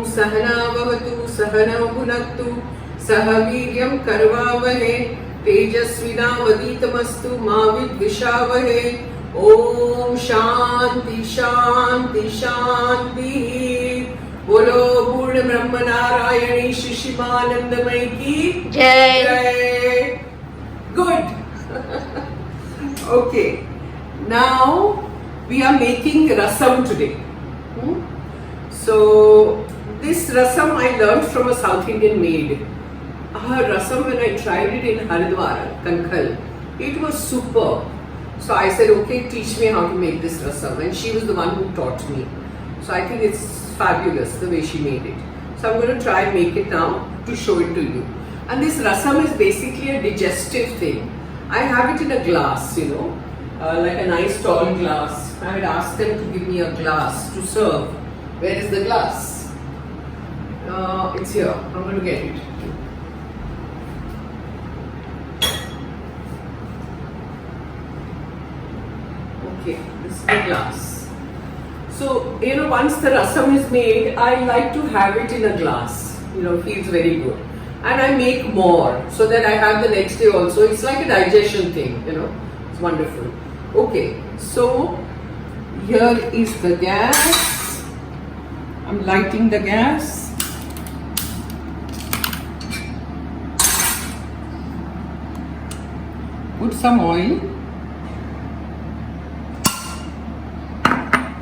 सहनावतु सहनौ भुनक्तु सह वीर्यं करवावहे तेजस्विनावधीतमस्तु मा विद्विषावहे। ओम शांति शांति शांति। बोलो पूर्ण ब्रह्म नारायणी शिशिमानंदमय की जय। Good. Okay, now we are making rasam today. So this rasam I learned from a South Indian maid. Her rasam, when I tried it in Haridwar, Kankhal, it was superb. So I said, okay, teach me how to make this rasam, and she was the one who taught me. So I think it's fabulous the way she made it. So I'm going to try and make it now to show it to you. And this rasam is basically a digestive thing. I have it in a glass, like a nice tall glass. I had asked them to give me a glass to serve. Where is the glass? It's here. I'm going to get it. Okay, this is the glass. So, once the rasam is made, I like to have it in a glass. Feels very good. And I make more so that I have the next day also. It's like a digestion thing, It's wonderful. Okay, so here is the gas. I'm lighting the gas. Put some oil.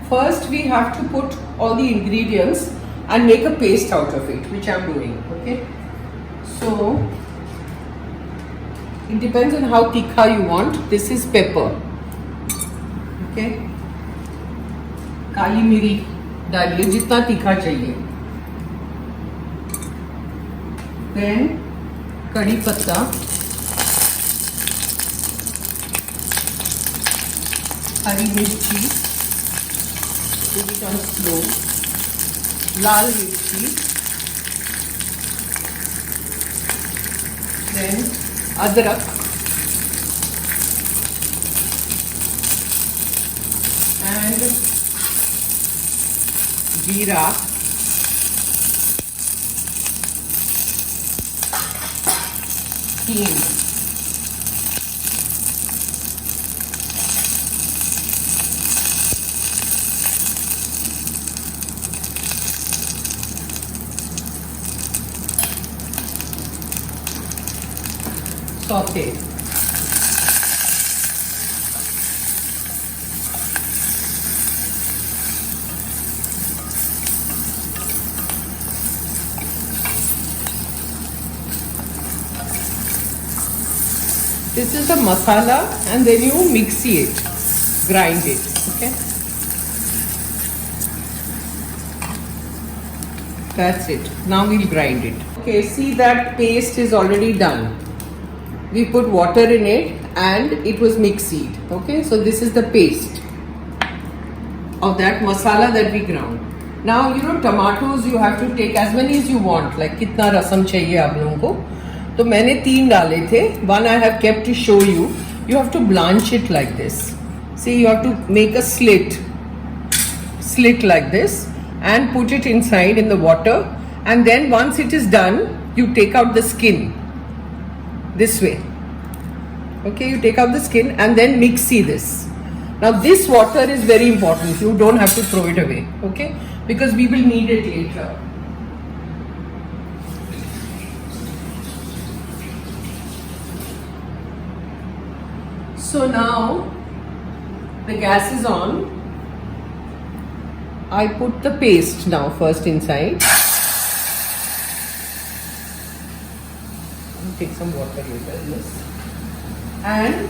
First we have to put all the ingredients and make a paste out of it, which I'm doing, okay? So, it depends on how tikha you want. This is pepper, okay? काली मिरी डालिए जितना तीखा चाहिए. Then कड़ी पत्ता, हरी मिर्ची, put it on slow, लाल मिर्ची, then अदरक and जीरा, हींग, saute. This is the masala, and then you mix it, grind it, okay? That's it. Now we'll grind it. Okay, see that paste is already done. We put water in it and it was mixied, okay? So this is the paste of that masala that we ground. Now, tomatoes you have to take as many as you want, like kitna rasam chahiye aap logon ko. तो मैंने 3 डाले थे. One I have kept to show you. You have to blanch it like this. See, you have to make a slit like this and put it inside in the water, and then once it is done, you take out the skin this way. Okay, you take out the skin and then mixy this. Now this water is very important. You don't have to throw it away, okay? Because we will need it later. So now the gas is on. I put the paste now first inside. I'll take some water later, yes. And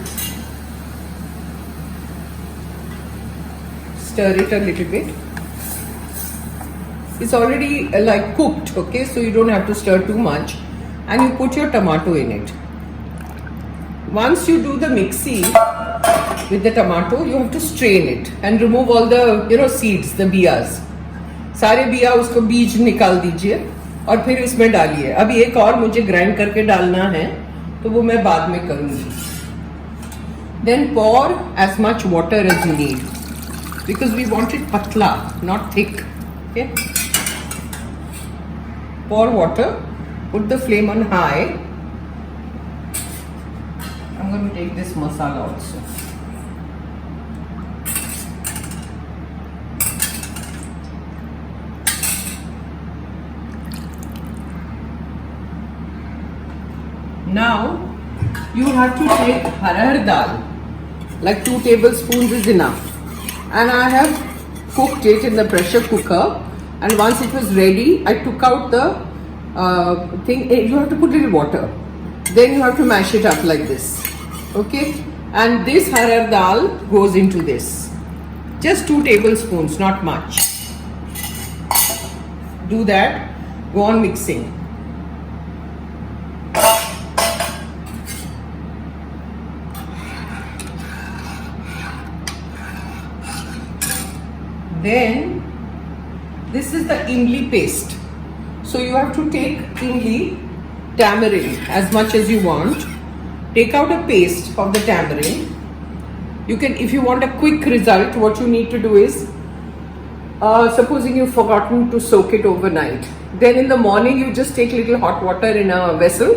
stir it a little bit. It's already like cooked, okay? So you don't have to stir too much. And you put your tomato in it. Once you do the mixing with the tomato, you have to strain it and remove all the seeds, the biyas. सारे बिया उसको बीज निकाल दीजिए और फिर इसमें डालिए. अभी एक और मुझे ग्राइंड करके डालना है, तो वो मैं बाद में करूंगी. Then pour as much water as you need, because we want it patla, not thick. Okay. Pour water. Put the flame on high. I'm going to take this masala also. Now you have to take harahar dal, like 2 tablespoons is enough. And I have cooked it in the pressure cooker, and once it was ready, I took out the thing. You have to put little water, then you have to mash it up like this, okay? And this harahar dal goes into this, just 2 tablespoons, not much. Do that, go on mixing. Then this is the imli paste. So you have to take imli, tamarind as much as you want. Take out a paste of the tamarind. You can, if you want a quick result, what you need to do is, supposing you've forgotten to soak it overnight, then in the morning you just take little hot water in a vessel,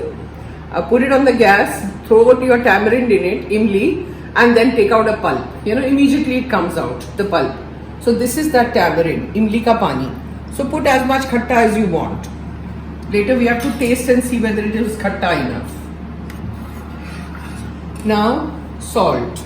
put it on the gas, throw your tamarind in it, imli, and then take out a pulp. Immediately it comes out, the pulp. So this is that tamarind, imli ka pani. So put as much khatta as you want. Later we have to taste and see whether it is khatta enough. Now salt.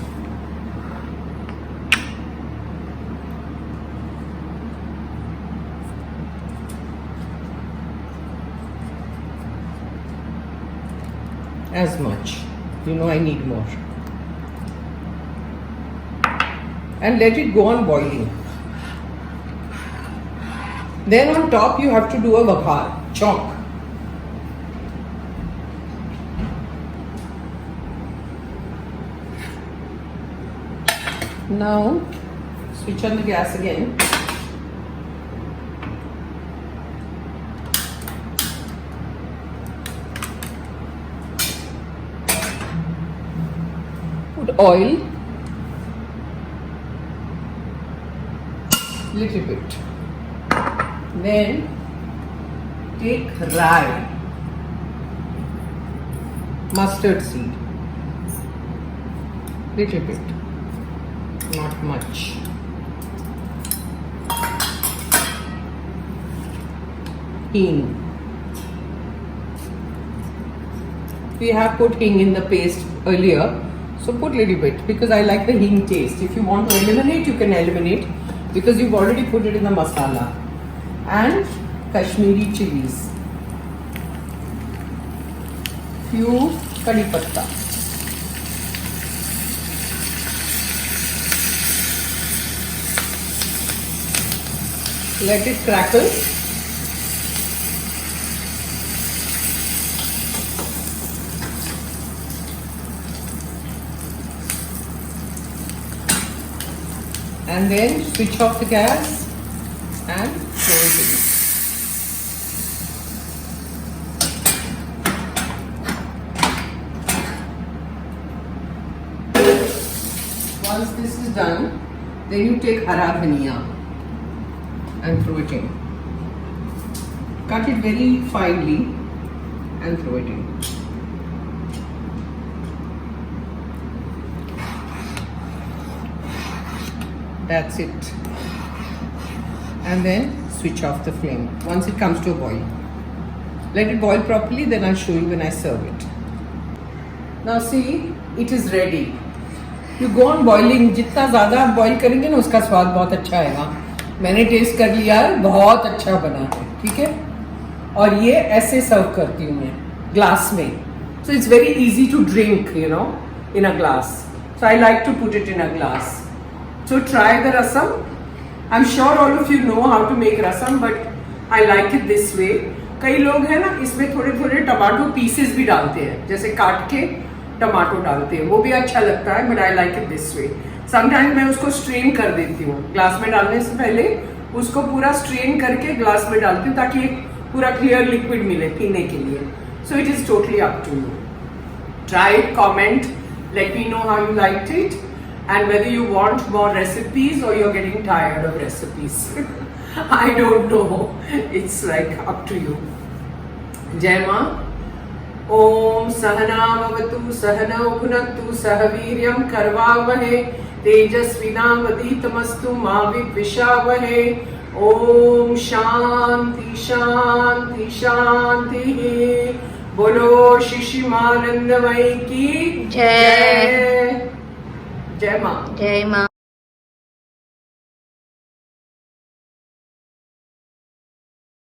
As much. I need more. And let it go on boiling. Then on top you have to do a vaghar, chop. Now switch on the gas again. Put oil, little bit. Then take rye, mustard seed, little bit, not much. Hing. We have put hing in the paste earlier, so put little bit because I like the hing taste. If you want to eliminate, you can eliminate because you've already put it in the masala. And Kashmiri chilies, few kadi patta, let it crackle. And then switch off the gas and close it. Once this is done, then you take hara dhania and throw it in. Cut it very finely and throw it in. That's it. And then switch off the flame once it comes to a boil. Let it boil properly, then I'll show you when I serve it. Now see, it is ready. You go on boiling, जितना ज़्यादा आप boil करेंगे ना उसका स्वाद बहुत अच्छा आएगा. मैंने टेस्ट कर लिया है, बहुत अच्छा बना है, ठीक है? और ये ऐसे सर्व करती हूँ मैं ग्लास में. So it's very easy to drink, in a glass. So I like to put it in a glass. So try the rasam. I'm sure all of you know how to make rasam, but I like it this way. कई लोग हैं ना इसमें थोड़े थोड़े tomato pieces भी डालते हैं, जैसे काट के टमाटो डालते हैं, वो भी अच्छा लगता है, but I like it this way. Sometimes मैं उसको स्ट्रेन कर देती हूँ, ग्लास में डालने से पहले उसको पूरा स्ट्रेन करके ग्लास में डालती हूँ ताकि एक पूरा क्लियर लिक्विड मिले पीने के लिए. So it is totally up to you. Try it, comment, let me know how you liked it and whether you want more recipes or you're getting tired of recipes. I don't know. It's like up to you. जय मां। ओम सहनावतु सहनौ भुनक्तु सह वीर्यं करवावहे तेजस्विनावधीतमस्तु मा विद्विषावहे। ओम शांति शांति शांति। बोलो शिशिमानंदमयी की जय। जय मां। जय मां।